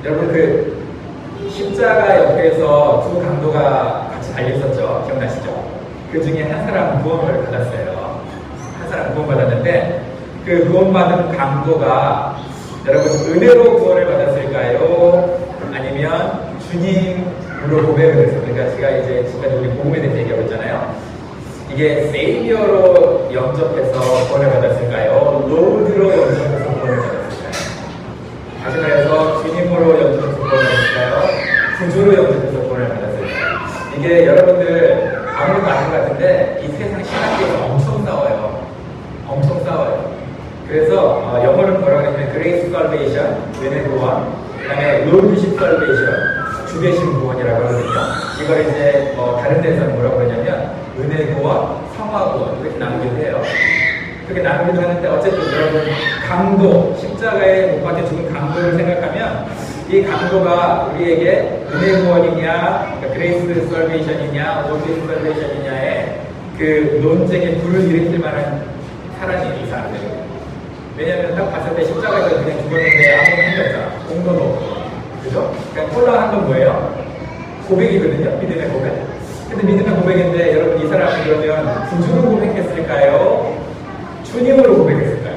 여러분 그 십자가 옆에서 두 강도가 같이 달려 있었죠. 기억나시죠? 그 중에 한 사람은 구원을 받았어요. 한 사람 구원 받았는데 그 구원받은 강도가 여러분 은혜로 구원을 받았을까요? 아니면 주님으로 고백을 했어요. 그러니까 제가 이제 지금까지 우리 복음에 대해서 얘기하고 있잖아요. 이게 세이비어로 영접해서 구원을 받았을까요? 로드로 영접해서 구원을 받았을까요? 다시 말해서 주님으로 영접해서 구원을 받았을까요? 구주로 영접해서 구원을 받았을까요? 이게 여러분들 아무것도 아닌 것 같은데 이 세상 신학계에서 엄청 싸워요. 엄청 싸워요. 그래서 영어로는 뭐라고 하냐면 Grace Salvation, 은혜 구원, 그 다음에 Lordship Salvation, 주 대신 구원이라고 하거든요. 이걸 이제 다른 데서는 뭐라고 그러냐면 은혜 구원, 성화 구원 이렇게 나누기도 해요. 그렇게 나누기도 하는데 어쨌든 여러분 강도, 십자가에 못 박혀 죽은 강도를 생각하면 이 강도가 우리에게 은혜 구원이냐, 그레이스 설베이션이냐, 올리스 설베이션이냐의 그 논쟁에 불을 일으킬 만한 사람이 이 사람들이에요. 왜냐하면 딱 봤을 때 십자가에서 그냥 죽었는데 아무것도 한 게 없잖아. 공도도 없고. 그죠? 그냥 콜라한 건 뭐예요? 고백이거든요. 믿음의 고백. 근데 믿음의 고백인데 여러분 이 사람이 그러면 구주로 고백했을까요? 주님으로 고백했을까요?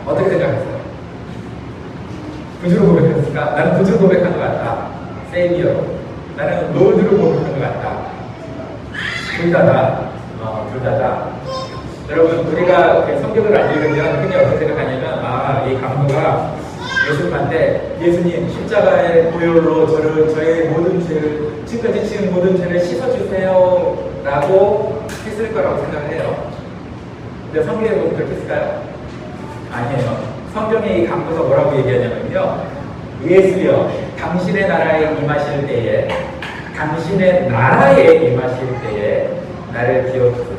어떻게 생각하세요? 구주로 고백했을까? 나는 구주로 고백한 것 같다. 세이비어로. 나는 로드로 고백한 것 같다. 둘 다다. 둘 다다. 여러분 우리가 성경을 안 읽으면 흔히 어떻게 생각하냐면 이 강도가 예수님한테 예수님 십자가의 보혈로 저의 모든 죄를 지금까지 지은 모든 죄를 씻어주세요 라고 했을 거라고 생각을 해요. 근데 성경에 보면 그렇게 했을까요? 아니에요. 성경에 이 강도가 뭐라고 얘기하냐면요, 예수여 당신의 나라에 임하실 때에 당신의 나라에 임하실 때에 나를 기억하소서.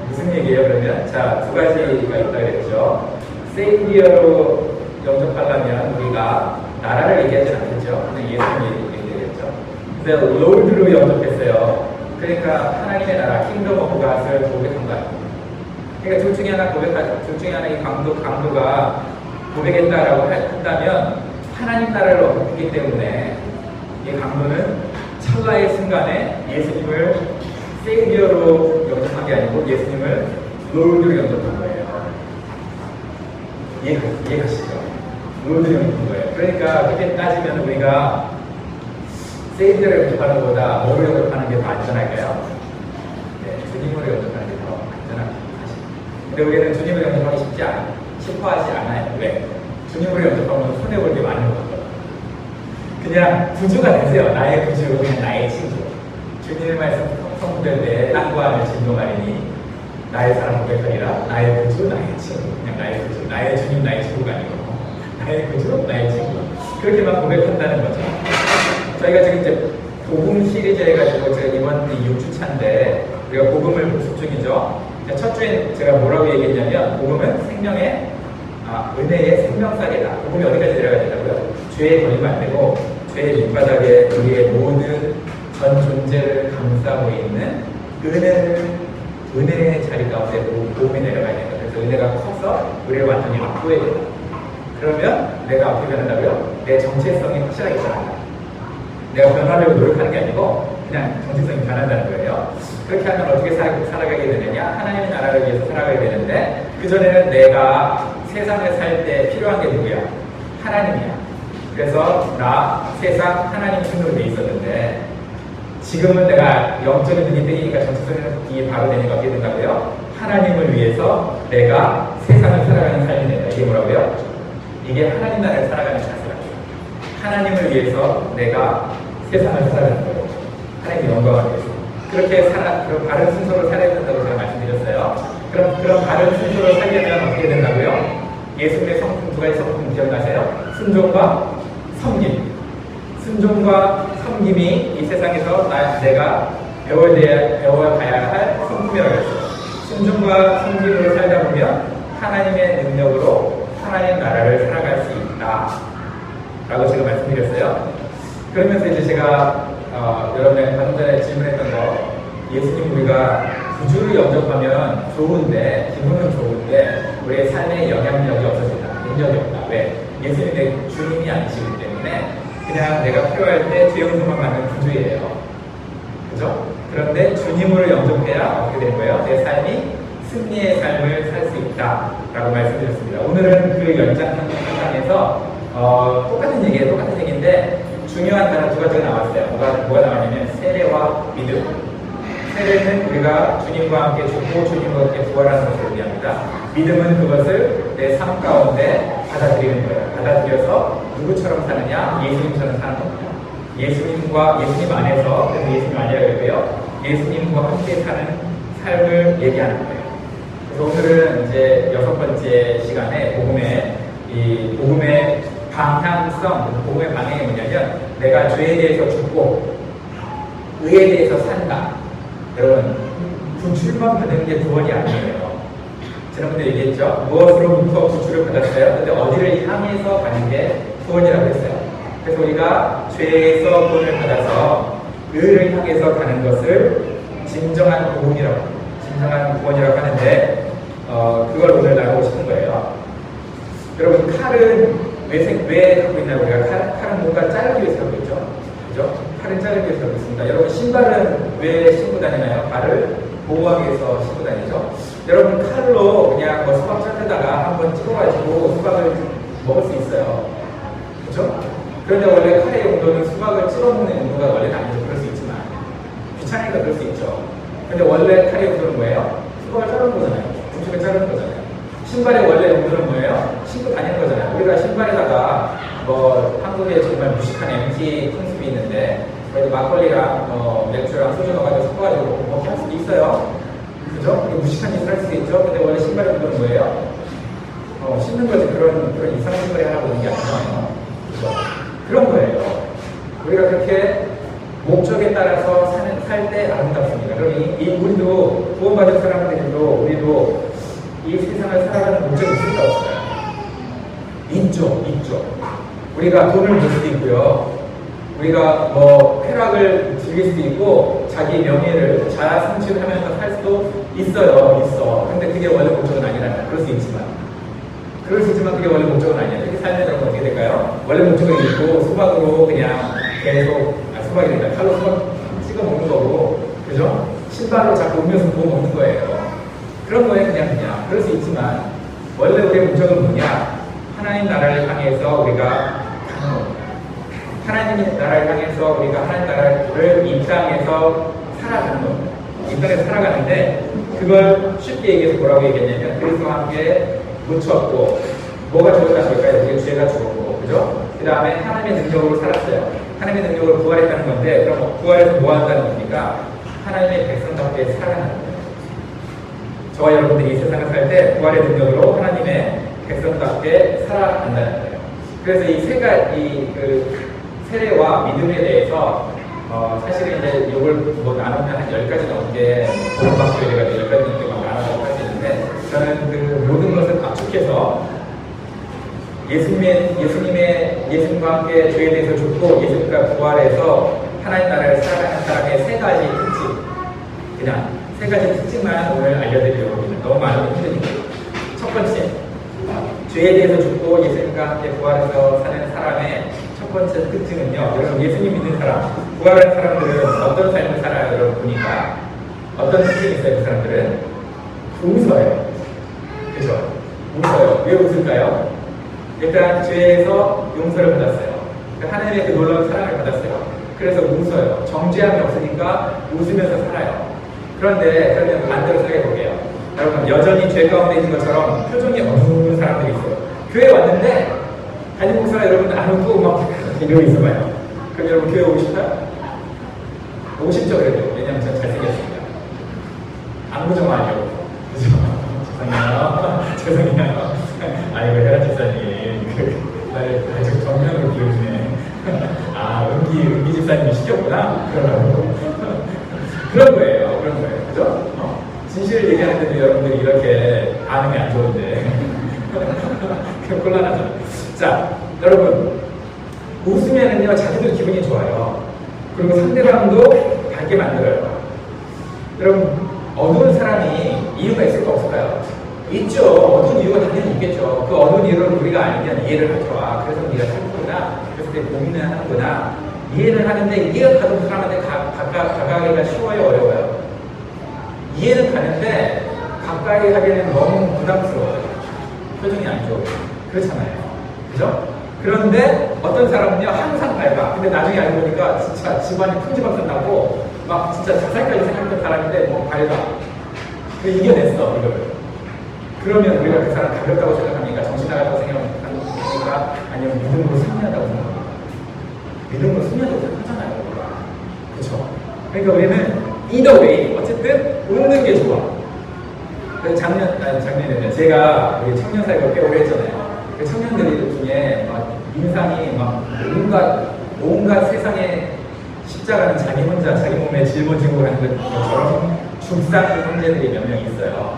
무슨 얘기예요 그러면? 자, 두 가지가 있다고 그랬죠. 세이비어로 영접하려면 우리가 나라를 얘기하지 않겠죠. 그냥 예수님 얘기하겠죠. 근데 로드로 영접했어요. 그러니까 하나님의 나라, 킹덤 오브 갓을 고백한 거예요. 그러니까 둘 중에 하나 이 강도가 고백했다라고 한다면 하나님 나라를 얻었기 때문에 이 강도는 찰나의 순간에 예수님을 세이비어로 영접한 게 아니고 예수님을 로드로 영접한 거예요. 이해가시죠? 로드로 영접한 거예요. 그러니까 그렇게 따지면 우리가 세이비어를 영접하는 것보다 뭐를 영접하는 게 더 안전할까요? 네, 주님으로 영접하는 게 더 안전합니다. 사실. 근데 우리는 주님을 영접하기 싶어하지 않아요. 왜? 주님으로 영접하면 손해볼 게 많은 거거든요. 그냥 구주가 되세요. 나의 구주, 그냥 나의 친구. 주님의 말씀 성부될 때 땅과 하늘 진동하리니 나의 사랑 고백하리라. 나의 구주, 나의 친구. 그냥 나의 구주, 나의 주님, 나의 친구가 아니고 나의 구주, 나의 친구. 그렇게만 고백한다는 거죠. 저희가 지금 이제 복음 시리즈 해가지고 제가 이번 6주차인데 우리가 복음을 복습 중이죠. 첫 주에 제가 뭐라고 얘기했냐면 복음은 생명의 은혜의 생명살이다. 복음이 어디까지 내려가야 된다고요? 죄에 걸리면 안 되고 죄의 밑바닥에 우리의 모든 전 존재를 감싸고 있는 은혜의 자리 가운데 복음이 내려가야 된다. 그래서 은혜가 커서 우리를 완전히 압도해야 된다. 그러면 내가 어떻게 변한다고요? 내 정체성이 확실하게 변한다. 내가 변하려고 노력하는 게 아니고 그냥 정체성이 변한다는 거예요. 그렇게 하면 어떻게 살아가게 되느냐? 하나님의 나라를 위해서 살아가게 되는데 그전에는 내가 세상에 살 때 필요한 게 누구야? 하나님이야. 그래서 나 세상 하나님 순으로 돼 있었는데 지금은 내가 영적인 눈이 땡기니까 정체성이 바로 되니까 어떻게 된다고요? 하나님을 위해서 내가 세상을 살아가는 삶이 된다. 이게 뭐라고요? 이게 하나님 나라를 살아가는 자세라고요. 하나님을 위해서 내가 세상을 살아가는 거예요. 하나님의 영광을 위해서. 그렇게 그런 바른 순서로 살아야 된다고 제가 말씀드렸어요. 그런 바른 순서로 살려면 어떻게 된다고요? 예수님의 성품, 두 가지 성품 기억나세요? 순종과 섬김. 순종과 섬김이 이 세상에서 내가 배워가야 할 성품이라고 했어요. 순종과 섬김으로 살다 보면 하나님의 능력으로 하나님 나라를 살아갈 수 있다. 라고 제가 말씀드렸어요. 그러면서 이제 제가 여러분의 방금 전에 질문했던 거, 예수님 우리가 구주를 영접하면 좋은데, 기분은 좋은데 우리의 삶에 영향력이 없어진다. 능력이 없다. 왜? 예수님이 내 주님이 아니시기 때문에 그냥 내가 필요할 때 죄용서만 받는 구주예요. 그죠? 그런데 주님으로 영접해야 어떻게 되는 거예요? 내 삶이 승리의 삶을 살 수 있다라고 말씀드렸습니다. 오늘은 그 연장선상에서 똑같은 얘기인데 중요한 단어 두 가지가 나왔어요. 뭐가 나왔냐면 세례와 믿음. 세례는 우리가 주님과 함께 죽고 주님과 함께 부활하는 것을 의미합니다. 믿음은 그것을 내 삶 가운데 받아들이는 거예요. 받아들여서 누구처럼 사느냐? 예수님처럼 사는 겁니다. 예수님 안에서, 그래서 예수님 아니라고 했고요. 예수님과 함께 사는 삶을 얘기하는 거예요. 그래서 오늘은 이제 6번째 시간에 복음의 방향성, 복음의 방향이 뭐냐면 내가 죄에 대해서 죽고 의에 대해서 산다. 여러분, 구출만 받는 게 구원이 아니에요. 지난번에 얘기했죠. 무엇으로부터 구출을 받았어요? 근데 어디를 향해서 가는 게 구원이라고 했어요. 그래서 우리가 죄에서 구원을 받아서 의를 향해서 가는 것을 진정한 복음이라고, 진정한 구원이라고 하는데 그걸 오늘 나누고 싶은 거예요. 여러분, 칼은 왜 갖고 있나요? 우리가 칼은 뭔가 자르기 위해서 갖고 있죠. 그죠? 칼은 자르기 위해서 갖고 있습니다. 여러분, 신발은 왜 신고 다니나요? 발을 보호하기 위해서 신고 다니죠. 여러분, 칼로 그냥 수박 자르다가 한번 찍어가지고 수박을 먹을 수 있어요. 그죠? 그런데 원래 칼의 용도는 수박을 찍어먹는 용도가 원래는 아니죠. 그럴 수 있지만 귀찮으니까 그럴 수 있죠. 근데 원래 칼의 용도는 뭐예요? 수박을 자르는 거잖아요. 음식을 자르는 거잖아요. 신발의 원래 용도는 뭐예요? 신고 다니는 거잖아요. 우리가 신발에다가 한국에 정말 무식한 MT 컨셉이 있는데 그래도 막걸리랑 맥주랑 소주 넣어가지고 섞어가지고 먹게 할 수도 있어요. 그죠? 무식한 짓을 할 수도 있죠. 근데 원래 신발의 용도는 뭐예요? 신는 거지. 그런 이상한 신발이 하라고 하는 게 아니잖아요. 그죠? 그런 거예요. 우리가 그렇게 목적에 따라서 살 때 아름답습니다. 그럼 우리도 구원받은 사람들도 우리도 이 세상을 살아가는 목적이 있을까 없어요? 있죠. 우리가 돈을 벌 수도 있고요. 우리가 쾌락을 즐길 수도 있고 자기 명예를 자아 성취하면서 살 수도 있어. 근데 그게 원래 목적은 아니라는 거예요. 그럴 수 있지만 그게 원래 목적은 아니에요. 이렇게 살면 여러분 어떻게 될까요? 원래 목적은 있고 수박으로 그냥 계속 수박이 된다. 칼로 수박 찍어 먹는 거고, 그죠? 신발로 자꾸 음료수 부어 먹는 거예요. 그런 거에 그냥 그럴 수 있지만 원래 우리의 목적은 뭐냐? 하나님 나라를 향해서 우리가 가는 겁니다. 하나님 나라를 향해서 우리가 하나님 나라를 이 땅에서 살아가는 겁니다. 이 땅에서 살아가는데 그걸 쉽게 얘기해서 뭐라고 얘기했냐면 그리스도와 함께 묻혔고 뭐가 죽었다는 걸까요? 우리의 죄가 죽었고, 그죠? 그 다음에 하나님의 능력으로 살았어요. 하나님의 능력으로 부활했다는 건데 그럼 부활해서 뭐 한다는 겁니까? 하나님의 백성답게 살아가는 거예요. 저와 여러분들이 이 세상을 살 때 부활의 능력으로 하나님의 백성답게 살아간다는 거예요. 그래서 이 세례와 믿음에 대해서 사실은 이제 이걸 나누면 한 10가지 넘게 복음방송에 대해서 10가지 넘게 나눠서 할 수 있는데 저는 그 모든 것을 압축해서 예수님과 함께 죄에 대해서 죽고 예수님과 부활해서 하나님 나라를 살아가는 사람의 3가지 특징, 그냥 3가지 특징만 오늘 알려드리려고 합니다. 너무 많으면 힘드니까. 첫 번째, 죄에 대해서 죽고 예수님과 함께 부활해서 사는 사람의 첫 번째 특징은요. 여러분, 예수님 믿는 사람, 부활한 사람들은 어떤 삶을 살아요? 여러분 보니까 어떤 특징이 있어요? 그 사람들은 웃어요. 그죠? 웃어요. 왜 웃을까요? 일단 죄에서 용서를 받았어요. 하나님의 그 놀라운 사랑을 받았어요. 그래서 웃어요. 정죄함이 없으니까 웃으면서 살아요. 그러면 반대로 생각해 볼게요. 여러분, 여전히 죄 가운데 있는 것처럼 표정이 어두운 사람들이 있어요. 교회 왔는데 담임 목사가 여러분 안 웃고 막 이러고 있어봐요. 그럼 여러분 교회 오고 싶어요? 오고 싶죠, 그래도. 왜냐면 전 잘생겼습니다. 안구정 아니요. 그죠? 죄송해요. 아이고, 혜란 집사님. 나를 아주 정면으로 비워주네. 은기 집사님이 시켰구나? 그런 거예요. 그죠? 진실을 얘기하는데도 여러분들이 이렇게 반응이 안 좋은데. 곤란하죠. 자, 여러분. 웃으면은요, 자기도 기분이 좋아요. 그리고 상대방도 밝게 만들어요. 여러분, 어두운 사람이 이유가 있을까 없을까요? 있죠. 어두운 이유가 당연히 있겠죠. 그 어두운 이유를 우리가 알면 이해를 하죠. 아, 그래서 우리가 살구나. 그래서 되게 고민을 하는구나. 이해는 하는데 이해가 가는 사람한테 다가가기가 쉬워요, 어려워요? 이해는 가는데 가까이 하기에는 너무 부담스러워요. 표정이 안 좋아요. 그렇잖아요. 그죠? 그런데 어떤 사람은요, 항상 밝아. 근데 나중에 알고 보니까 진짜 집안이 풍지박산 나고 막 진짜 자살까지 생각했던 사람인데 뭐 밝아. 이겨냈어, 이걸. 그러면 우리가 그 사람 가볍다고 생각합니까? 정신 나갔다고 생각합니까? 아니면 믿음으로 승리한다고 생각합니까? 믿음으로 승리한다고 생각하잖아요, 우리가. 그쵸? 그러니까 우리는 either way, 어쨌든 웃는 게 좋아. 그래서 작년에는 제가 우리 청년사회가 꽤 오래 했잖아요. 그 청년들 중에 막 인상이 막 온갖 세상에 십자가는 자기 혼자 자기 몸에 짊어지고 하는 것처럼 죽상 형제들이 몇 명 있어요.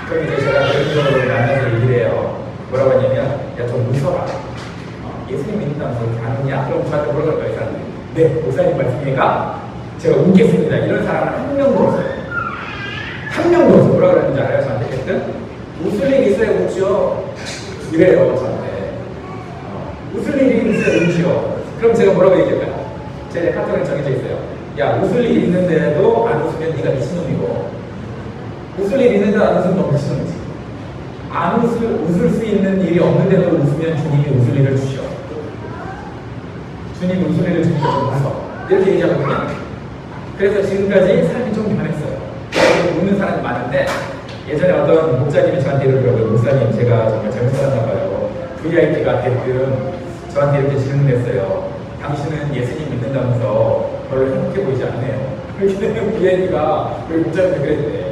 그럼 이제 제가 개인적으로 만나서 얘기를 해요. 뭐라고 하냐면, 야, 좀 웃어라. 예수님 믿는다면서 안 웃냐? 그럼 저한테 뭐라고 할까요, 이 사람들이? 네, 목사님 말씀이니까 제가 웃겠습니다. 이런 사람은 한 명도 없어요. 한 명도 없어요. 뭐라 그러는지 알아요? 저한테 했든? 웃을 일이 있어야 웃죠. 이래요, 저한테. 웃을 일이 있어야 웃죠. 그럼 제가 뭐라고 얘기할까요? 제 카톡에 정해져 있어요. 야, 웃을 일이 있는데도 안 웃으면 네가 미친놈이고, 웃을 일이 있는데 안 웃으면 너 미친놈이지. 안 웃을 수 있는 일이 없는데도 웃으면 주님이 웃을 일을 주셔. 주님이 웃을 일을 주니까 좀 웃어. 이렇게 얘기하거든요. 그래서 지금까지 삶이 좀 변했어요. 웃는 사람이 많은데, 예전에 어떤 목사님이 저한테 이러더라고요. 목사님, 제가 정말 잘못 살았나 봐요. VIP가 됐든 저한테 이렇게 질문했어요. 당신은 예수님 믿는다면서 별로 행복해 보이지 않네요. 그렇게 VIP가 우리 목사님한테 그랬대.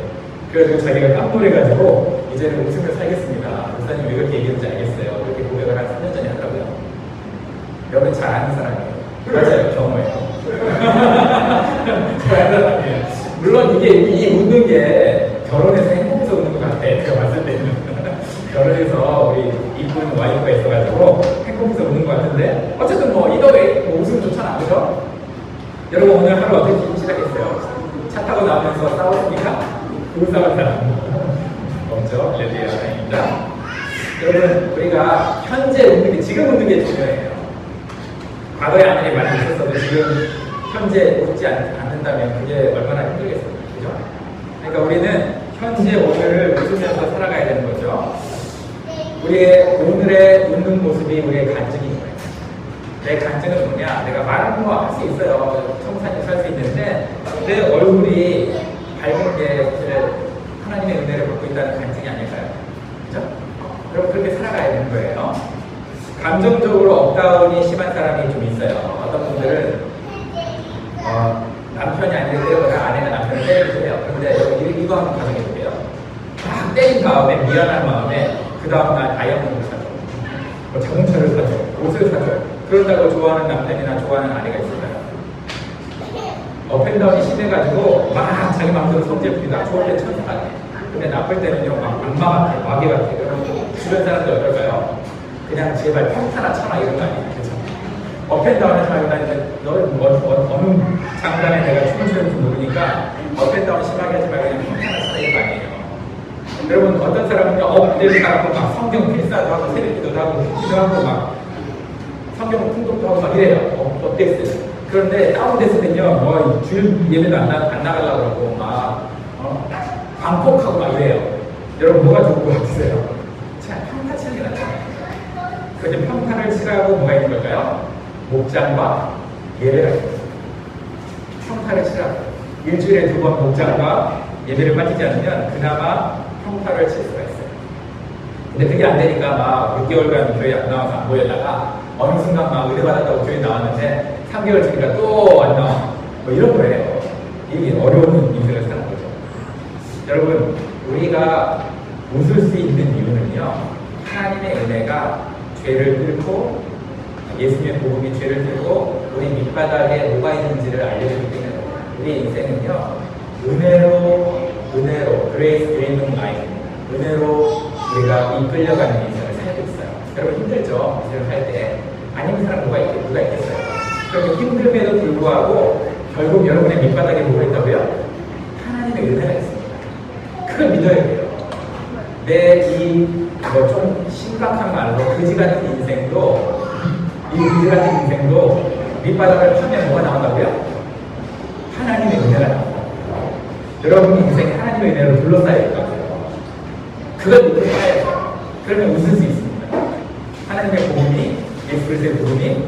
그래서 자기가 깜놀해가지고 이제는 웃으며 살겠습니다. 목사님 왜 그렇게 얘기했는지 알겠어요. 이렇게 고백을 한 3년 전에 하더라고요. 여러분 잘 아는 사람이에요. 맞아요. 경험해요. 잘 아는 사람이에요. 물론 이 웃는 게 결혼해서 행복해서 웃는 것 같아. 제가 봤을 때는. 결혼해서 우리 이쁜 와이프가 있어가지고 행복해서 웃는 것 같은데, 어쨌든 뭐 이더웨이 뭐 웃으면 좋잖아. 그죠? 여러분 오늘 하루 어떻게 시작했어요? 차 타고 나오면서 싸웠습니까? 누구 싸웠다? 없죠? 레디아입니다. 여러분 우리가 현재 웃는 게, 지금 웃는 게 중요해요. 과거에 아는 일이 많이 있었어도 지금 현재 웃지 않는다면 그게 얼마나 힘들겠어요. 그죠? 그러니까 우리는 현재 오늘을 웃으면서 살아가야 되는 거죠. 우리의 오늘의 웃는 모습이 우리의 간증인 거예요. 내 간증은 뭐냐? 내가 말은 뭐 할 수 있어요. 청산히 살 수 있는데 내 얼굴이 밝은 게 하나님의 은혜를 받고 있다는 간증이 아닐까요? 그죠? 여러분 그렇게 살아가야 되는 거예요. 감정적으로 업다운이 심한 사람이 좀 있어요. 어떤 분들은 남편이 아니라 때려보다 아내가 남편을 때리기도 해요. 그런데 여러분 이거 한번 가정해 볼게요. 막 때린 다음에 미안한 마음에 그 다음날 다이아몬드를 사줘, 뭐 자동차를 사줘, 옷을 사줘. 그런다고 좋아하는 남편이나 좋아하는 아내가 있을까요? 업앤다운이 심해가지고 막 자기 마음대로 성질 부리다. 좋을 때 천사 같아. 근데 나쁠 때는요 막 악마 같아, 마귀 같아. 그러면 주변 사람들 어떨까요? 그냥 제발 평타나 쳐라 이런 거 아니에요. 그렇죠? 업앤다운 하지 말고 다니는데 너는 어느 장단에 내가 춤을 추는지 모르니까 업앤다운 심하게 하지 말고 그냥 평타나 쳐라 이런 거 아니에요. 여러분 어떤 사람은요 엎드리고 하고 막 성경 필사도 하고 새벽기도도 하고 기도 하고 막 성경 통독도 하고 막 이래요. 어땠어요? 그런데 다운됐을 때는요 뭐 주일 예배도 안 나가려고 그러고 막 방콕하고 막 이래요. 여러분 뭐가 좋은 것 같으세요? 자, 평타 치는 게 낫잖아요. 그런데 평타를 치라고 뭐가 있는 걸까요? 목장과 예배가 있습니다. 평타를 치라고. 일주일에 2번 목장과 예배를 빠지지 않으면 그나마 평타를 칠 수가 있어요. 근데 그게 안 되니까 막 6개월간 교회 안 나와서 안 보였다가 어느 순간 막 의뢰 받았다고 교회 나왔는데 3개월 지니까 또 안 나와. 뭐 이런 거예요. 이게 어려운 인생을 사는 거죠. 여러분, 우리가 웃을 수 있는 이유는요, 하나님의 은혜가 죄를 뚫고, 예수님의 복음이 죄를 뚫고, 우리 밑바닥에 뭐가 있는지를 알려주기 때문에, 우리 인생은요, 은혜로, grace driven life, 은혜로 우리가 이끌려가는 인생을 살고 있어요. 여러분 힘들죠? 인생을 살 때. 안 힘든 사람 누가 있겠어요? 그렇게 힘듦에도 불구하고, 결국 여러분의 밑바닥에 뭐가 있다고요? 하나님의 은혜가 있습니다. 그걸 믿어야 돼요. 내 이 뭐 좀 심각한 말로 그지 같은 인생도 이 그지 같은 인생도 밑바닥을 파면 뭐가 나온다고요? 하나님의 은혜가 나옵니다. 여러분 인생이 하나님의 은혜로 둘러싸여 있다고요. 그걸 믿고 살아야죠. 그러면 웃을 수 있습니다. 하나님의 복음이, 예수 그리스도의 복음이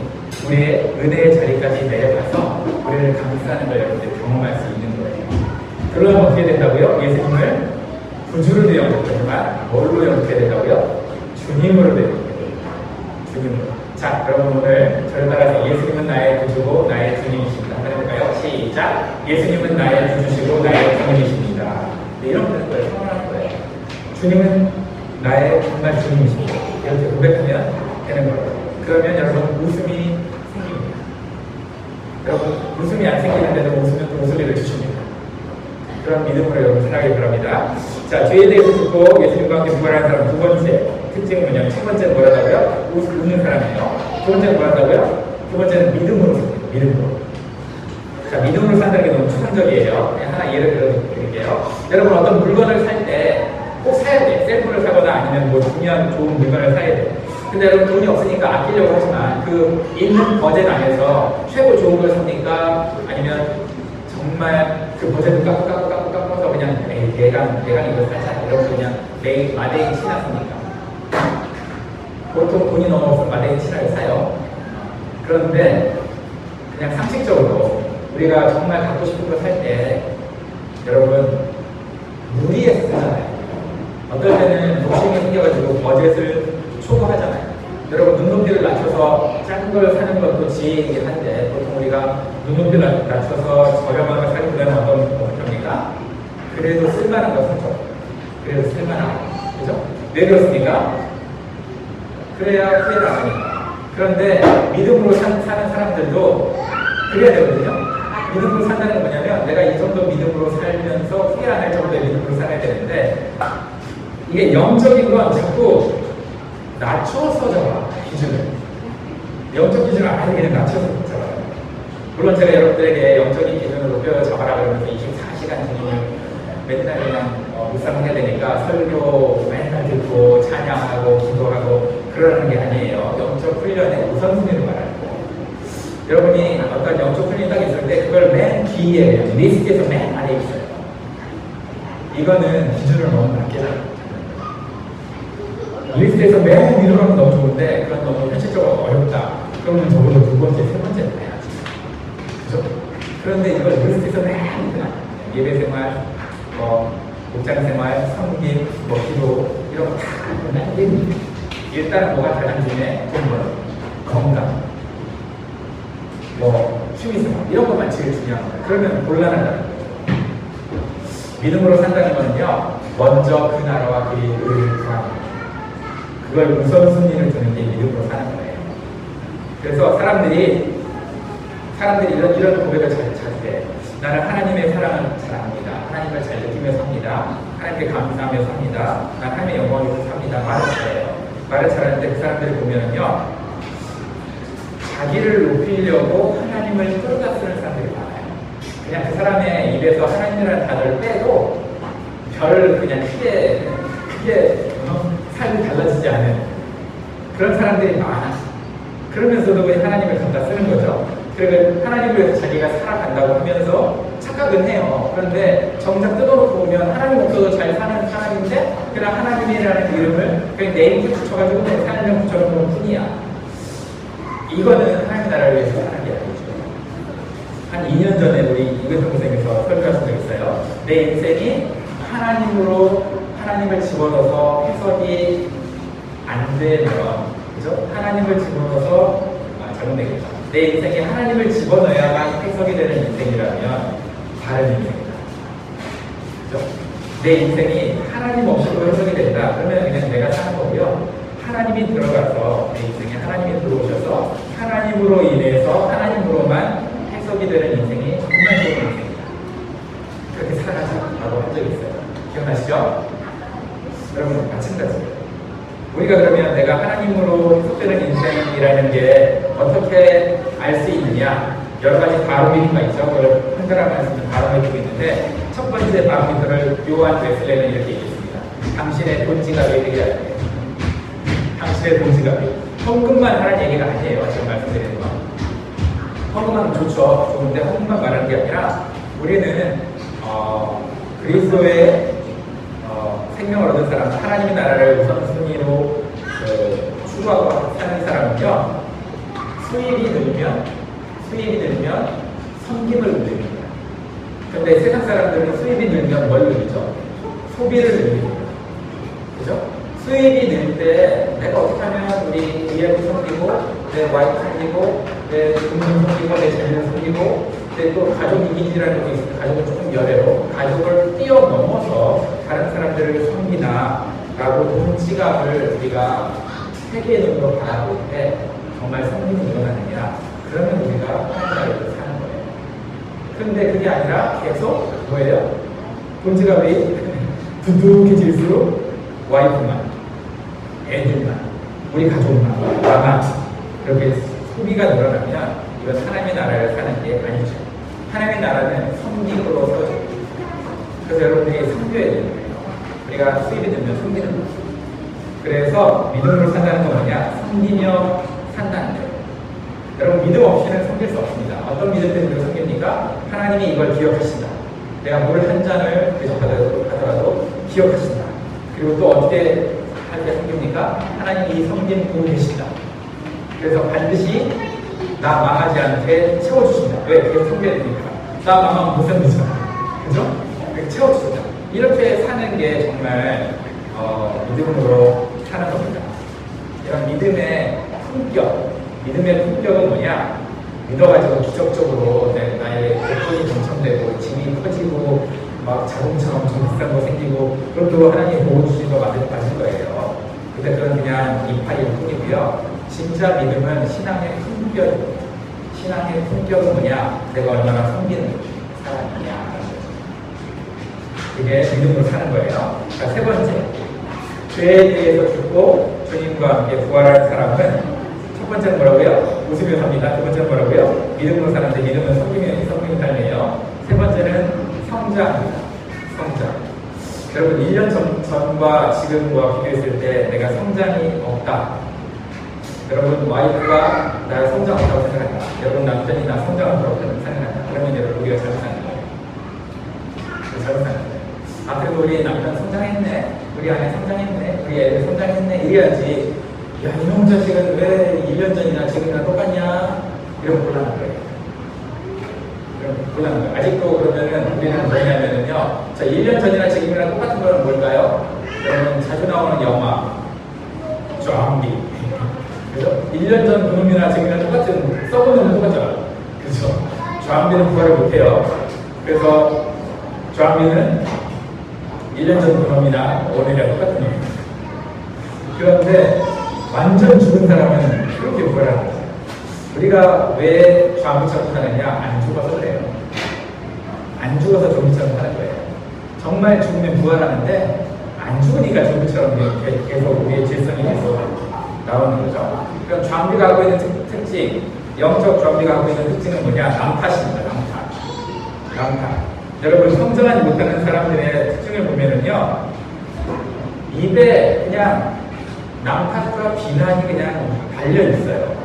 우리의 은혜의 자리까지 내려가서 우리를 감싸는 걸 여러분들 경험할 수 있는 거예요. 그러면 어떻게 된다고요? 예수님을 구주로 영접하지만 뭘로 영접해야 된다고요? 주님으로 영접해야 됩니다. 주님으로. 자, 여러분 오늘 저를 따라서 예수님은 나의 구주고 나의 주님이십니다. 한번 해볼까요? 시작! 예수님은 나의 구주시고 나의 주님이십니다. 네, 이런 뜻을 선언하는 거예요. 주님은 나의 정말 주님이십니다. 이렇게 고백하면 되는 거예요. 그러면 여러분 웃음이 생깁니다. 여러분 웃음이 안 생기는데도 웃으면 또 웃음을 주십니다. 그런 믿음으로 여러분 살아가기 바랍니다. 자, 죄에 대해서 듣고 예수님과 함께 부활하는 사람 두 번째 특징은 뭐냐면 첫 번째는 뭐라고요? 웃는 사람이에요. 두 번째는 뭐라고요? 두 번째는 믿음으로 삽니다. 믿음으로. 자, 믿음으로 산다는 게 너무 추상적이에요. 하나 예를 들어드릴게요. 여러분 어떤 물건을 살 때 꼭 사야 돼. 셀프를 사거나 아니면 뭐 중요한 좋은 물건을 사야 돼. 근데 여러분 돈이 없으니까 아끼려고 하지만 그 있는 버젯 안에서 최고 좋은 걸 삽니까? 아니면 정말 그 버젯을 깎아서 그냥 에이 내가 이거 사자 이러고 그냥 매일 마데인 치나 삽니까? 보통 돈이 너무 없으면 마데인 치나를 사요. 그런데 그냥 상식적으로 우리가 정말 갖고 싶은 걸 살 때 여러분 무리해서 사잖아요. 어떨 때는 욕심이 생겨가지고 버젯을 초과하잖아요. 여러분 눈높이를 낮춰서 작은 걸 사는 것도 지혜이긴 한데 보통 우리가 눈높이를 낮춰서 저렴한 걸 사는 데는 어떤 겁니까? 그래도 쓸만한 거 사죠. 그래도 쓸만한 거. 그죠? 왜 그렇습니까? 그래야 후회를 안 하니까. 그런데 믿음으로 사는 사람들도 그래야 되거든요. 믿음으로 산다는 건 뭐냐면 내가 이 정도 믿음으로 살면서 후회 안 할 정도의 믿음으로 살아야 되는데 이게 영적인 건 자꾸 낮춰서 잡아, 기준을. 영적 기준을 아예 그냥 낮춰서 잡아요. 물론 제가 여러분들에게 영적인 기준을 높여 잡아라 그러면서 24시간 주님을 맨날 그냥 묵상해야 되니까 설교 맨날 듣고 찬양하고 기도하고 그러는 게 아니에요. 영적 훈련의 우선순위를 말하는 거예요. 여러분이 어떤 영적 훈련이 딱 있을 때 그걸 맨 뒤에 리스트에서 맨 아래에 있어요. 이거는 기준을 너무 낮게 잡아요. 리스트에서 맨 위로 가면 너무 좋은데 그건 너무 현실적으로 어렵다. 그러면 적어도 두 번째, 세 번째는 해야지. 그죠? 그런데 이걸 리스트에서 맨 예배 생활, 목장 생활, 성김, 기도 이런 거 다 맨 일단은 뭐가 가장 중요해? 돈 버는 건강, 취미 생활 이런 것만 제일 중요한 거예요. 그러면 곤란하다는 거죠. 믿음으로 산다는 거는요, 먼저 그 나라와 그의 의를 구하는 그걸 우선순위를 두는 게 믿음으로 사는 거예요. 그래서 사람들이 이런 고백을 자주 해. 나는 하나님의 사랑을 잘 압니다. 하나님을 잘 느끼며 삽니다. 하나님께 감사하며 삽니다. 난 하나님의 영광을 위해서 삽니다. 말을 잘해요. 말을 잘하는데 그 사람들을 보면요, 자기를 높이려고 하나님을 끌어다 쓰는 사람들이 많아요. 그냥 그 사람의 입에서 하나님이라는 단어를 빼도 별 그냥 크게 삶이 달라지지 않은 그런 사람들이 많아. 그러면서도 왜 하나님을 갖다 쓰는 거죠? 그리고 하나님을 위해서 자기가 살아간다고 하면서 착각은 해요. 그런데 정작 뜯어놓고 보면 하나님 없어도 잘 사는 사람인데 그냥 하나님이라는 이름을 그냥 네임을 붙여가지고 내 삶을 붙여놓은 것 뿐이야. 이거는 하나님 나라를 위해서 사는 게 아니죠. 한 2년 전에 우리 이근성 선생님께서 설교하신 적 있어요. 내 인생이 하나님을 집어넣어서 해석이 안 되면, 그죠? 하나님을 집어넣어서, 잘못되겠죠. 내 인생에 하나님을 집어넣어야만 해석이 되는 인생이라면 다른 인생이다. 그죠? 내 인생이 하나님 없이도 해석이 된다. 그러면 그냥 내가 사는 거고요. 하나님이 들어가서 내 인생에 하나님이 들어오셔서 하나님으로 인해서 하나님으로만 해석이 되는 인생이 정말 좋은 인생이다. 그렇게 살아가자라고 한 적이 있어요. 기억나시죠? 여러분 마찬가지예요. 우리가 그러면 내가 하나님으로 해석되는 인생이라는 게 어떻게 알 수 있느냐? 여러 가지 바로미터가 있죠. 그걸 한가락 말씀은 바로미터가 있는데 첫 번째 바로미터를 요한 웨슬레는 이렇게 얘기했습니다. 당신의 돈 지갑이 되게 할게. 당신의 돈 지갑이. 헌금만 하는 얘기가 아니에요. 지금 말씀드리는 건. 헌금하면 좋죠. 좋은데 헌금만 말하는 게 아니라 우리는 그리스도의 생명을 얻은 사람, 하나님의 나라를 우선순위로 추구하고 사는 사람은요, 수입이 늘면 섬김을 늘립니다. 그런데 세상 사람들은 수입이 늘면 뭘 늘리죠? 소비를 늘립니다. 그죠? 수입이 늘 때 내가 어떻게 하면 우리 이해를 섬기고, 내 와이프 섬기고, 내 부모님 섬기고, 내 자녀를 섬기고, 또 가족 이기주의라는 것이 있습니다. 가족을 조금 열애로 가족을 뛰어넘어서 다른 사람들을 섬기나 라고 돈 지갑을 우리가 세계의 눈으로 바라볼 때 정말 섬김이 일어나느냐, 그러면 우리가 하나님을 사는 거예요. 그런데 그게 아니라 계속 뭐예요? 돈 지갑이 두둑해질수록 와이프만, 애들만, 우리 가족만, 나만 그렇게 소비가 늘어나면 이건 하나님의 나라를 사는 게 아니죠. 하나님의 나라는 섬김으로 서죠. 그래서 여러분들이 섬겨야 되는 거예요. 우리가 수입이 되면 섬기는 거죠. 그래서 믿음으로 산다는 건 뭐냐? 섬기며 산다는 거예요. 여러분, 믿음 없이는 섬길 수 없습니다. 어떤 믿음 때문에 섬깁니까? 하나님이 이걸 기억하신다. 내가 물 한 잔을 대접하더라도 기억하신다. 그리고 또 어떻게 할 때 섬깁니까? 하나님이 이 섬김 보고 계신다. 그래서 반드시 나 망하지 않게 채워주신다. 왜? 그게 섬겨야 되니까. 나 망하면 못 섬기잖아. 그죠? 채워주신다. 이렇게 사는 게 정말 믿음으로 사는 겁니다. 이런 믿음의 품격은 뭐냐? 믿어가지고 기적적으로 나의 복권이 당첨되고 집이 커지고 막 자동차가 엄청 비싼 거 생기고 그것도 하나님이 보고 주신 거 맞을 거예요. 근데 그건 그냥 이파일 뿐이고요. 진짜 믿음은 신앙의 품격입니다. 신앙의 품격은 뭐냐? 내가 얼마나 섬기는 사람이냐. 그게 믿음으로 사는 거예요. 자, 세 번째. 죄에 대해서 죽고 주님과 함께 부활하는 사람은 첫 번째는 뭐라고요? 웃으며 삽니다. 두 번째는 뭐라고요? 믿음으로 사는데 믿음은 섬기는 삶이에요. 세 번째는 성장입니다. 성장. 여러분, 1년 전과 지금과 비교했을 때 내가 성장이 없다. 여러분, 와이프가 나 성장 없다고 생각한다. 여러분, 남편이 나 성장 없다고 생각한다. 그러면 여러분, 우리가 잘못 사는 거예요. 잘못 사는 거예요. 아, 그래도 우리 남편 성장했네. 우리 아내 성장했네. 우리 애들 성장했네. 이래야지. 야, 이놈 자식은 왜 1년 전이나 지금이랑 똑같냐? 이런 곤란한 거예요. 곤란한 거예요. 아직도 그러면은 우리는 뭐냐면은요. 자, 1년 전이나 지금이랑 똑같은 거는 뭘까요? 여러분, 자주 나오는 영화. 좀비. 그죠? 1년 전 그놈이나 지금이랑 똑같은, 썩은 놈은 똑같잖아요. 그죠? 좀비는 부활을 못해요. 그래서 좀비는 1년 전 그놈이나 오늘이랑 똑같은 놈입니다. 그런데 완전 죽은 사람은 그렇게 부활하는 거예요. 우리가 왜 좀비처럼 사느냐? 안 죽어서 그래요. 안 죽어서 좀비처럼 사는 거예요. 정말 죽으면 부활하는데 안 죽으니까 좀비처럼 계속 우리의 질성이 계속 나오는 거죠. 그럼 좀비가 갖고 있는 특징, 영적 좀비가 갖고 있는 특징은 뭐냐? 남탓입니다. 남탓. 여러분, 성장하지 못하는 사람들의 특징을 보면은요, 입에 그냥 남탓과 비난이 그냥 달려있어요.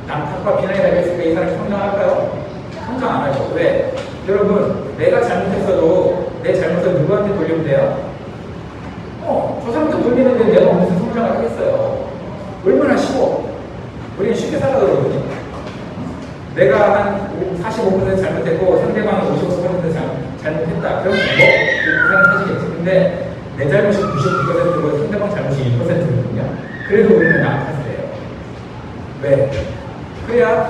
남탓과 비난이 달려있으니까 이 사람이 성장할까요? 성장 안 하죠. 왜? 여러분, 내가 잘못했어도 내 잘못을 누구한테 돌리면 돼요? 저 사람한테 돌리는데 내가 무슨 성장을 하겠어요? 얼마나 쉬워. 우리는 쉽게 살아가거든요. 내가 한 45% 잘못했고 상대방이 55% 잘못했다. 그러면 그 사람 하시겠지. 근데 내 잘못이 99%고 상대방 잘못이 1%거든요. 그래도 우리는 남탓을 해요. 왜? 그래야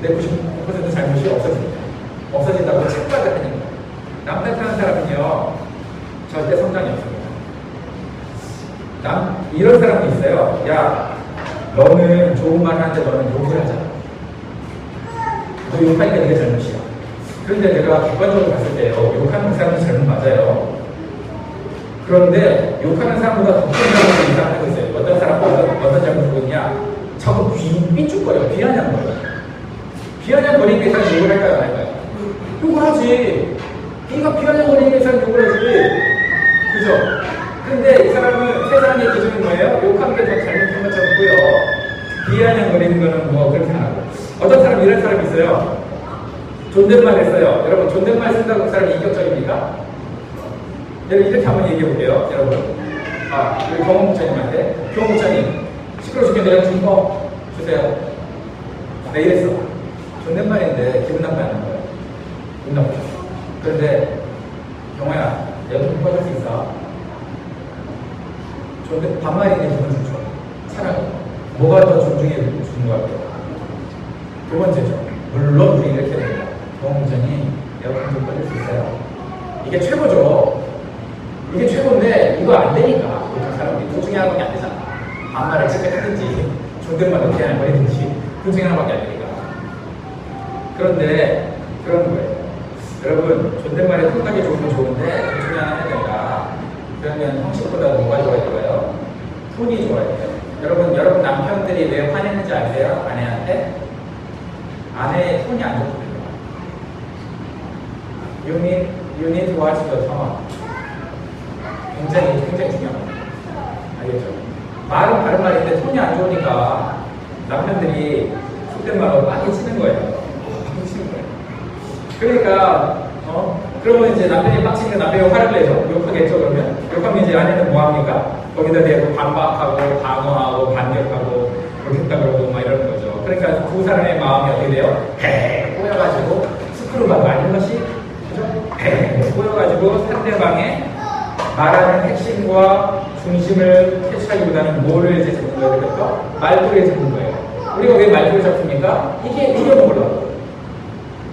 내 99% 잘못이 없어집니다. 없어진다고 착각을 하니까. 남 탓하는 사람은요, 절대 성장이 없습니다. 이런 사람도 있어요. 야, 너는 좋은 말 하는데 너는 욕을 하잖아. 너 욕하니까 네가 잘못이야. 그런데 내가 객관적으로 봤을 때요, 욕하는 사람은 잘못 맞아요. 그런데 욕하는 사람보다 더 큰 잘못을 이 사람 하고 있어요. 어떤 사람보다 어떤 잘못을 하고 있냐? 자꾸 삐죽거려. 비아냥거려. 비아냥거리니까 이 사람 욕을 할까요? 안 할까요? 욕을 하지. 네가 비아냥거리니까 이 사람 욕을 하지. 그죠? 근데 이 사람은 세상의 기준은 뭐예요? 욕하는 게 더 잘못한 것처럼 보여. 비아냥거리는 거는 뭐 그렇게 안 하고. 어떤 사람 이런 사람이 있어요. 존댓말 했어요. 여러분 존댓말 쓴다고 그 사람이 인격적입니까? 여러분 이렇게 한번 얘기해 볼게요. 여러분. 우리 경호 목사님한테 경호 목사님 시끄러워 죽겠는데 내가 좀 주세요. 네 이랬어. 존댓말인데 기분 나쁘지 않는 거예요. 기분 나쁘죠. 그런데 경호야 내가 좀 도와줄 수 있어. 존댓 반말인데 기분 좋죠. 차라리 뭐가 더 존중해 주는 것 같아요. 두 번째죠. 물론 우리 이렇게 됩니다. 경호 목사님 내가 좀 도와줄 수 있어요. 이게 최고죠. 이게 최고인데 이거 안 되니까 보통 사람들이 둘 중에 하나밖에 안 되잖아. 반말을 체크하든지 존댓말 어떻게 하는 거든지 둘 중에 하나밖에 안 되니까. 그런데 그런 거예요. 여러분 존댓말이 톤하게 좋은 건 좋은데 둘 중에 하나 해야 된다. 그러면 형식보다 뭐가 좋아야 될까요? 톤이 좋아야 돼요. 여러분 남편들이 왜 화내는지 아세요? 아내한테? 아내의 톤이 안 좋거든요. You need to watch the tone. 굉장히 중요합니다. 알겠죠? 말은 바른 말인데 톤이 안 좋으니까 남편들이 속된 말로 많이 치는 거예요. 많이 치는 거예요. 그러니까 그러면 이제 남편이 빡치니까 남편이 화를 내죠. 욕하겠죠. 그러면 욕하면 이제 아내는 뭐 합니까? 거기다 대고 반박하고 방어하고 반격하고 그렇겠다 그러고 막 이러는 거죠. 그러니까 두 사람의 마음이 어떻게 돼요? 배 꼬여가지고 스크루가 아닌 것이 그죠? 배 꼬여가지고 상대방의 말하는 핵심과 중심을 캐치하기보다는 뭐를 이제 잡는 거예요? 그래서 말꼬리를 잡는 거예요. 우리가 왜 말꼬리 잡습니까? 이게 이겨먹으려고.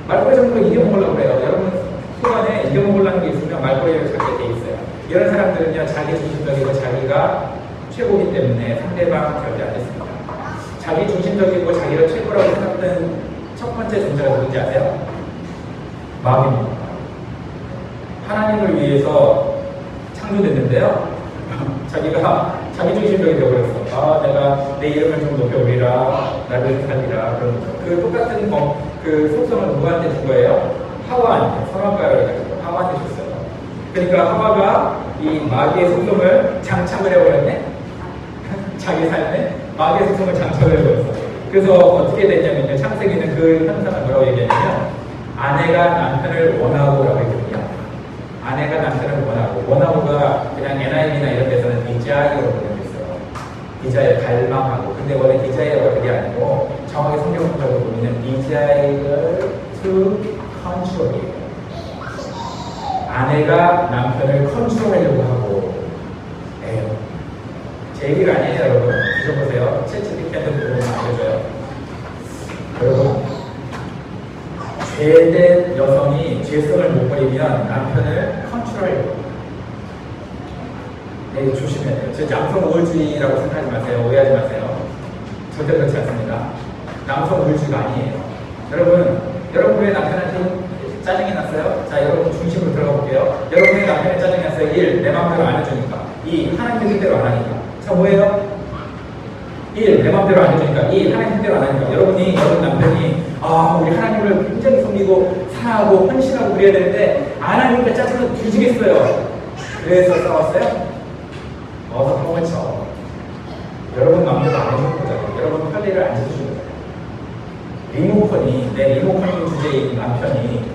말꼬리 잡는 거 이겨먹으려고 그래요. 여러분 수반에 이겨먹으려는 게 있으면 말꼬리를 잡게 돼 있어요. 이런 사람들은요 자기 중심적이고 자기가 최고이기 때문에 상대방 절대 안 됐습니다. 자기 중심적이고 자기가 최고라고 생각하는 첫 번째 존재가 누군지 아세요? 마음입니다. 하나님을 위해서 창조됐는데요. 자기가 자기중심적이 되어버렸어. 내가 내 이름을 좀 높여오리라, 나를 살리라. 그런 거죠. 그 똑같은 그 속성을 누구한테 준 거예요? 하와한테, 선악과를 가지고 하와한테 줬어요. 그러니까 하와가 이 마귀의 속성을 장착을 해버렸네? 자기 삶에 마귀의 속성을 장착을 해버렸어. 그래서 어떻게 됐냐면요. 창세기는 그 현상을 뭐라고 얘기하냐면 아내가 남편을 원하고라고 했거든요. 아내가 남편을 원하고가 그냥 NIV나 이런 데서는 디자이어로 번역했어요. 디자이어, 갈망하고. 근데 원래 디자이어가 그게 아니고 정확히 성경적으로 보면 desire to control이에요. 아내가 남편을 컨트롤하려고 하고 에요. 제 얘기가 아니에요, 여러분. 드셔보세요. 챗GPT한테 물어보면 알려줘요. 여러분, 죄된 여성이 죄성을 못 버리면 남편을 컨트롤해요. 네, 조심해야 돼요. 저 남성 우월주의라고 생각하지 마세요. 오해하지 마세요. 절대 그렇지 않습니다. 남성 우월주의가 아니에요. 여러분의 남편한테 짜증이 났어요? 자, 여러분 중심으로 들어가 볼게요. 여러분의 남편의 짜증이 났어요. 1. 내 마음대로 안 해주니까. 2. 하나님 뜻대로 안 하니까. 자, 뭐예요? 1. 내 마음대로 안 해주니까. 2. 하나님 뜻대로 안 하니까. 여러분 남편이 우리 하나님을 굉장히 섬기고 사랑하고 헌신하고 그래야 되는데 안 하니까 짜증을 뒤지겠어요. 그래서 싸웠어요? 어서 뻥을 쳐. 여러분 마음대로 안 해주는 거잖아요. 여러분 할 일을 안 해주는 거잖아요. 내 리모컨 주제인 남편이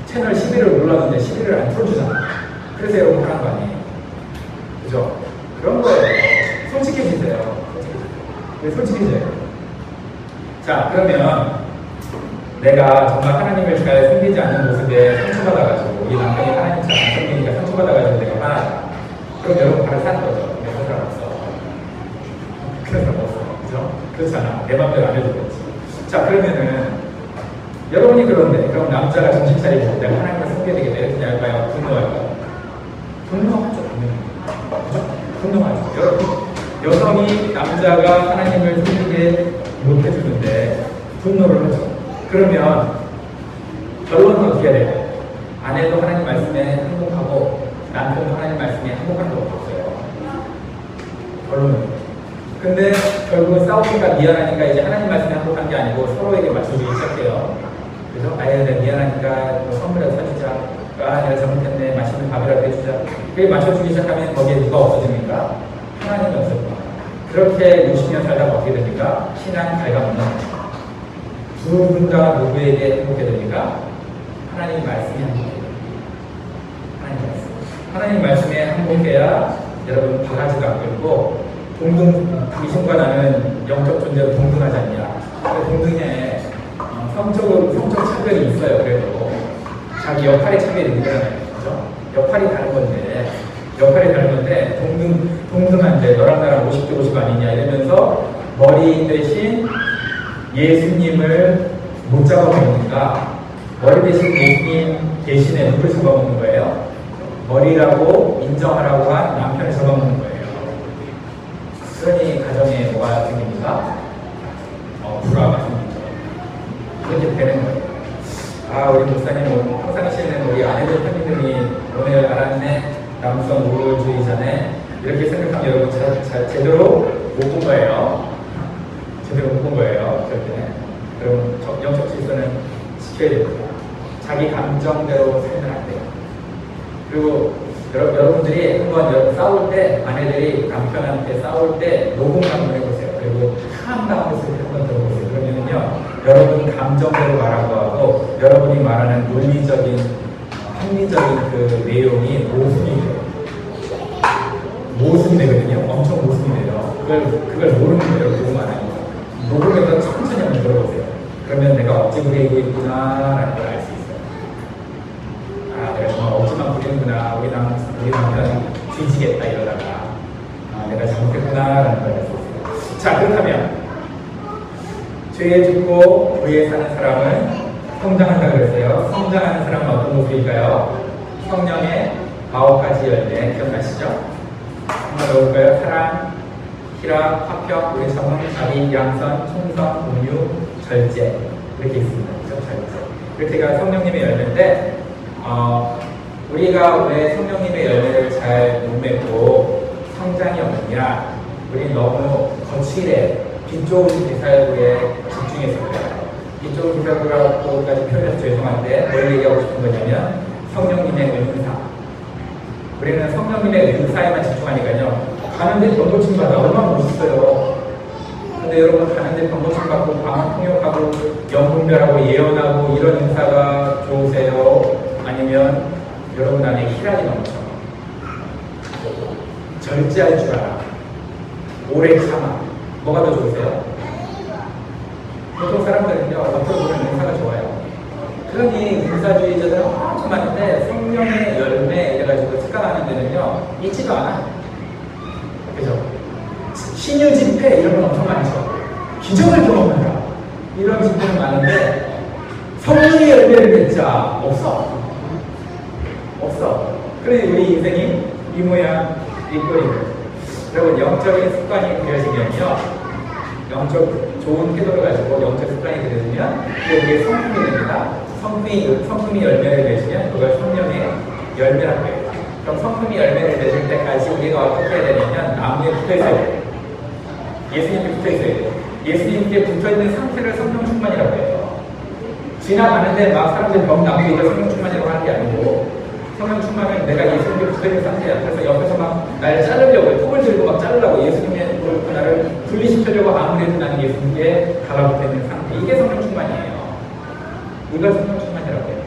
채널 11을 눌렀는데 11을 안 틀어주잖아. 그래서 여러분 하는 거 아니에요. 그죠? 그런 거예요. 솔직해지세요. 솔직해져요. 자, 그러면 내가 정말 하나님을 잘 섬기지 않는 모습에 상처받아가지고 이 남편이 하나님 잘 안 섬기니까 상처받아가지고 내가 화나다. 그럼 여러분 바로 사는 거죠. 내가 사람 없어. 그런 사람 없어. 그죠? 그렇잖아. 내 맘대로 안 해도 그렇지. 자, 그러면은 여러분이 그럼 남자가 정신 차리고 내가 하나님을 섬겨야 되겠다 이렇게 할까요? 분노할까요? 분노하죠. 그죠? 분노하죠. 여러분, 여성이 남자가 하나님을 섬기게 못해주는데 분노를 하죠. 그러면 결론은 어떻게 해야 돼요? 아내도 하나님 말씀에 행복하고 남편도 하나님 말씀에 행복한 적 없어요. 결론은. 근데 결국은 싸우니까 미안하니까 이제 하나님 말씀에 행복한 게 아니고 서로에게 맞춰주기 시작해요. 그래서 내가 미안하니까 뭐 선물이라도 사주자. 내가 잘못했네. 맛있는 밥이라도 해주자. 그게 맞춰주기 시작하면 거기에 누가 없어집니까? 하나님이 없어집니다. 그렇게 60년 살다가 어떻게 됩니까? 신앙 갈가먹는 거예요. 누군가 누구에게 행복해 됩니까? 하나님 말씀이 행복해요. 하나님 말씀에 행복해야 여러분 바가지가 안 걸고 당신과 나는 영적 존재로 동등하지 않냐. 동등해. 성적 차별이 있어요. 그래도 자기 역할의 차별이 있잖아요. 그렇죠? 역할이 다른 건데 동등한데 너랑 나랑 50대 50 아니냐 이러면서 머리 대신 예수님을 못 잡아먹는가? 머리 대신 예수님 대신에 누굴 잡아먹는 거예요? 머리라고 인정하라고 한 남편을 잡아먹는 거예요. 그러니 가정에 뭐가 생깁니까? 불화가 생기죠. 그렇게 되는 거예요. 아, 우리 목사님 평상시에는 우리 아내들 편이들이 오늘 알았네. 남성 우월주의자네. 이렇게 생각하면 여러분 제대로 못 본 거예요. 제대로 못 본 거예요. 절대. 여러분 영적 질서는 지켜야 됩니다. 자기 감정대로 살면 안 돼요. 그리고 여러분들이 한번 싸울 때 아내들이 남편한테 싸울 때 녹음 한번 해보세요. 그리고 한다고 했을 때 한번 들어보세요. 그러면요 여러분 감정대로 말하고 하고 여러분이 말하는 논리적인 합리적인 그 내용이 모순이 되거든요. 엄청 모순이 돼요. 그걸 모르는 거예요. 녹음 안 하니까. 녹음해서 천천히 한번 들어보세요. 그러면 내가 억지 부리고 있구나라는 걸 알 수 있어요. 아, 내가 정말 억지만 부리는구나. 우리 남편 뒤지겠다 이러다가 내가 잘못했구나라는 걸 알 수 있어요. 자, 그렇다면 죄에 죽고 의에 사는 사람은 성장한다 그랬어요. 성장하는 사람은 어떤 모습일까요? 성령의 9가지 열매 기억나시죠? 한번 넣어볼까요? 사랑, 희락, 화평, 우레청음, 자비, 양선, 충성, 공유, 절제 이렇게 있습니다. 그렇죠? 절제. 이렇게가 성령님의 열매인데 우리가 왜 성령님의 열매를 잘 못 맺고 성장이 없느냐? 우리는 너무 거칠에 빛 좋은 기살구에 집중해서 그래요. 빛 좋은 기살구라고까지 표현해서 죄송한데 뭘 얘기하고 싶은 거냐면 성령님의 은사. 우리는 성령님의 은사에만 집중하니까요. 가는데 병고침 받아 얼마나 멋있어요. 근데 여러분 가는데 병고침 받고 방언 통역하고 영분별하고 예언하고 이런 은사가 좋으세요? 아니면 여러분 안에 희락이 넘쳐 절제할 줄 알아 오래 참아 뭐가 더 좋으세요? 보통 사람들은요 겉으로 보는 은사가 좋아요. 그러니 은사주의자들은 엄청 많은데 성령의 열매 이래가지고 착각하는 데는요 있지도 않아. 그죠? 신유 집회 이런 건 엄청 많죠. 기적을 경험한다 이런 집회는 많은데 성령의 열매를 맺자 없어. 그러니 우리 인생이 이 모양 이 꼴이에요. 여러분 영적인 습관이 되어지면요 영적 좋은 태도를 가지고 영적 습관이 되어지면 그게 성품이 됩니다. 성품이 열매를 맺으면 그걸 성령의 열매라고 해요. 그럼 성품이 열매를 맺을 때까지 우리가 어떻게 해야 되냐면 나무에 붙어 있어야 돼요. 예수님께 붙어 있어야 돼요. 예수님께 붙어 있는 상태를 성령 충만이라고 해요. 지나가는데 막 사람들이 너무 나무에 있어 성령 충만이라고 하는 게 아니고 성령 충만은 내가 예수님께 붙어 있는 상태야. 그래서 옆에서 막 날 자르려고 톱을 들고 막 자르려고 예수님의 나를 분리시키려고 아무래도 나는 예수님께 달라붙어 있는 상태. 이게 성령 충만이에요. 이걸 성령 충만이라고 해요.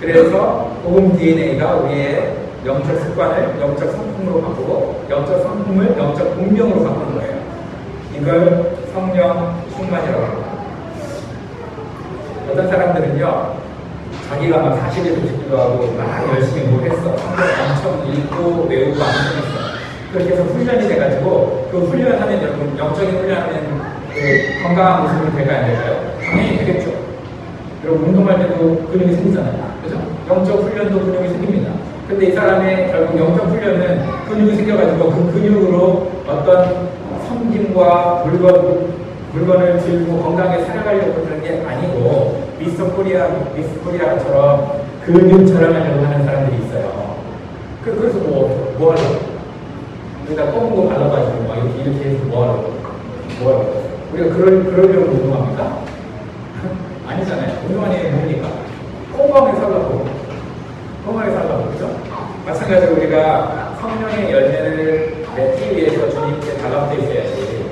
그래서 복음 DNA가 우리의 영적 습관을 영적 성품으로 바꾸고 영적 성품을 영적 운명으로 바꾸는 거예요. 이걸 성령 충만이라고 합니다. 어떤 사람들은요 자기가 막 40일 도시기도 하고 막 열심히 뭘 했어. 성경 엄청 읽고 외우고 암송했어. 그렇게 해서 훈련이 돼가지고 그 훈련하면 여러분 영적인 훈련하면 그 건강한 모습으로 될까요? 안 될까요? 당연히 되겠죠. 그리고 운동할 때도 근육이 생기잖아요. 그죠? 영적 훈련도 근육이 생깁니다. 근데 이 사람의 결국 영적 훈련은 근육이 생겨가지고 그 근육으로 어떤 섬김과 물건을 들고 건강하게 살아가려고 하는 게 아니고 미스 코리아처럼 근육처럼 하려고 하는 사람들이 있어요. 그래서 뭐 하려고? 우리가 검은 거 발라가지고 막 이렇게 해서 뭐 하려고? 우리가 그러려고 운동합니까? 아니잖아요. 운동하는 게 뭡니까? 건강하게 살라고. 그죠? 마찬가지로 마찬가지로 우리가 성령의 열매를 맺기 위해서 주님께 달라붙어 있어야지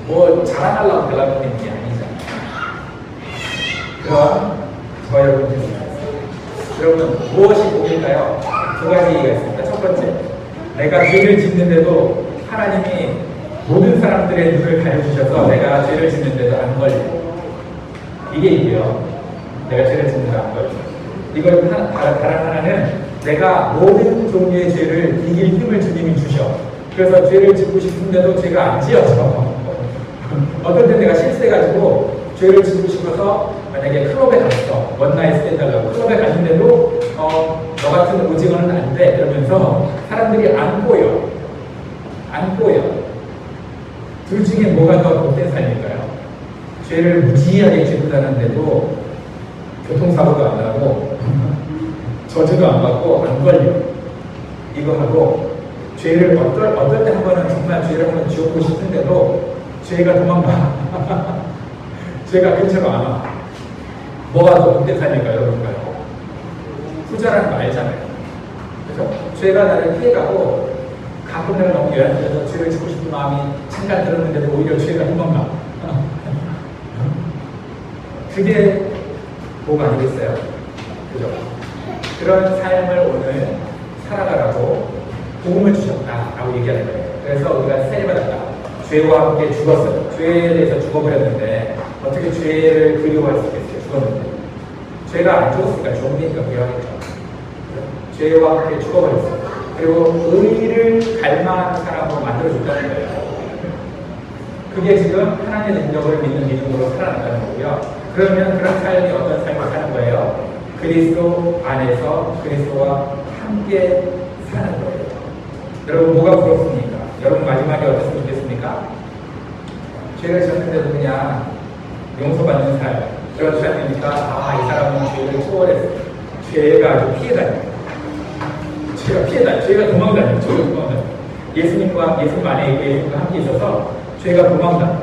뭐 자랑하려고 달라붙는 게 아니잖아요. 그럼 저 여러분 여러분 무엇이 복일까요? 두 가지 얘기가 있습니다. 첫 번째, 내가 죄를 짓는데도 하나님이 모든 사람들의 눈을 가려주셔서 내가 죄를 짓는데도 안 걸리고, 이게 있고요. 내가 죄를 짓는데도 안 걸리고, 이걸 다른 하나는 내가 모든 종류의 죄를 이길 힘을 주님이 주셔. 그래서 죄를 짓고 싶은데도 죄가 안 지어져. 어떤 때 내가 실수해가지고 죄를 짓고 싶어서 만약에 클럽에 갔어. 원나잇 스탠드 하려고 클럽에 갔는데도 너 같은 오징어는 안 돼. 이러면서 사람들이 안 꼬여. 안 꼬여. 둘 중에 뭐가 더 복된 삶일까요? 죄를 무지하게 짓고 다녔는데도 교통사고도 안 나고 저주도 안 받고 안 걸려. 이거 하고 죄를 어떨 때 한 번은 정말 죄를 한번 지우고 싶은데도 죄가 도망가. 죄가 근처로 안 와. 뭐가 더 복된 삶일까요? 여러분가요? 후자라는 거 알잖아요. 그래서 죄가 나를 피해가고 가끔 내가 너무 열악해서 죄를 짓고 싶은 마음이 잠깐 들었는데도 오히려 죄가 도망가. 그게 복 아니겠어요? 그죠? 그런 삶을 오늘 살아가라고 복음을 주셨다라고 얘기하는 거예요. 그래서 우리가 세례받았다. 죄와 함께 죽었어요. 죄에 대해서 죽어버렸는데 어떻게 죄를 그리워할 수 있겠어요? 죽었는데. 죄가 안 죽었으니까 죽으니까 그래야겠죠. 죄와 함께 죽어버렸어요. 그리고 의를 갈망하는 사람으로 만들어줬다는 거예요. 그게 지금 하나님의 능력을 믿는 믿음으로 살아난다는 거고요. 그러면 그런 삶이 어떤 삶을 사는 거예요? 그리스도 안에서 그리스도와 함께 사는 거예요. 여러분 뭐가 부럽습니까? 여러분 마지막에 어땠으면 좋겠습니까? 죄를 지었는데도 그냥 용서받는 삶, 그런 삶이니까 이 사람은 죄를 초월했어. 죄가 아주 피해다녀요. 죄가 도망다녀요. 죄가 도망다녀요. 예수님 안에 있고 예수님과 함께 있어서 죄가 도망다녀요.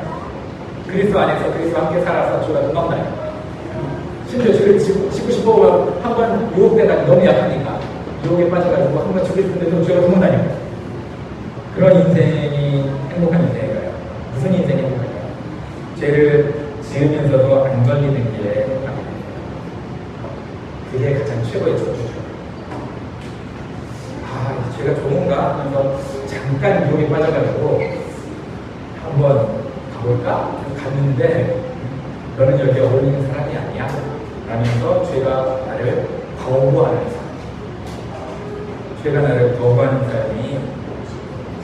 그리스도 안에서 그리스도와 함께 살아서 죄가 도망다녀요. 심지어 죄를 짓고 싶어 한번 유혹되다가 너무 약하니까 유혹에 빠져가지고 한번 죽을 텐데도 죄가 도망다녀요. 그런 인생이 행복한 인생인가요? 무슨 인생이 행복할까요? 죄를 지으면서도 안 걸리는 게 행복합니다. 그게 가장 최고의 저주죠. 죄가 좋은가? 하면서 잠깐 유혹에 빠져가지고 한번 가볼까? 갔는데 너는 여기 어울리는 사람이 아니야? 라면서 죄가 나를 거부하는 삶. 죄가 나를 거부하는 삶이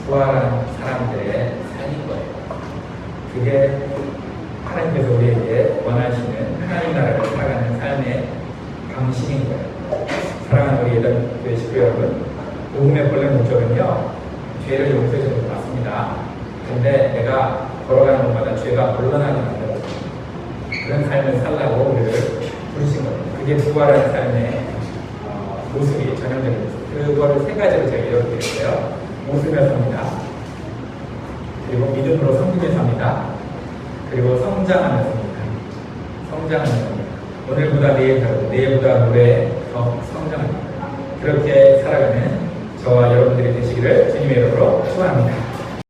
부활한 사람들의 삶인 거예요. 그게 하나님께서 우리에게 원하시는 하나님 나라를 살아가는 삶의 방식인 거예요. 사랑하는 우리 예단교회 식구 여러분, 복음의 본래 목적은요, 죄를 용서해 주는 것 맞습니다. 근데 내가 걸어가는 곳마다 죄가 물러나게 만들어요. 그런 삶을 살라고 우리를 부르신 거예요. 그게 부활한 삶의 모습이 전형적인 모습. 그거를 세 가지로 제가 이렇게 했어요. 웃으며 삽니다. 그리고 믿음으로 섬기며 삽니다. 그리고 성장하며 삽니다. 성장하며 삽니다. 오늘보다 내일 다르고 내일보다 모레 더 성장합니다. 그렇게 살아가는 저와 여러분들이 되시기를 주님의 이름으로 축원합니다.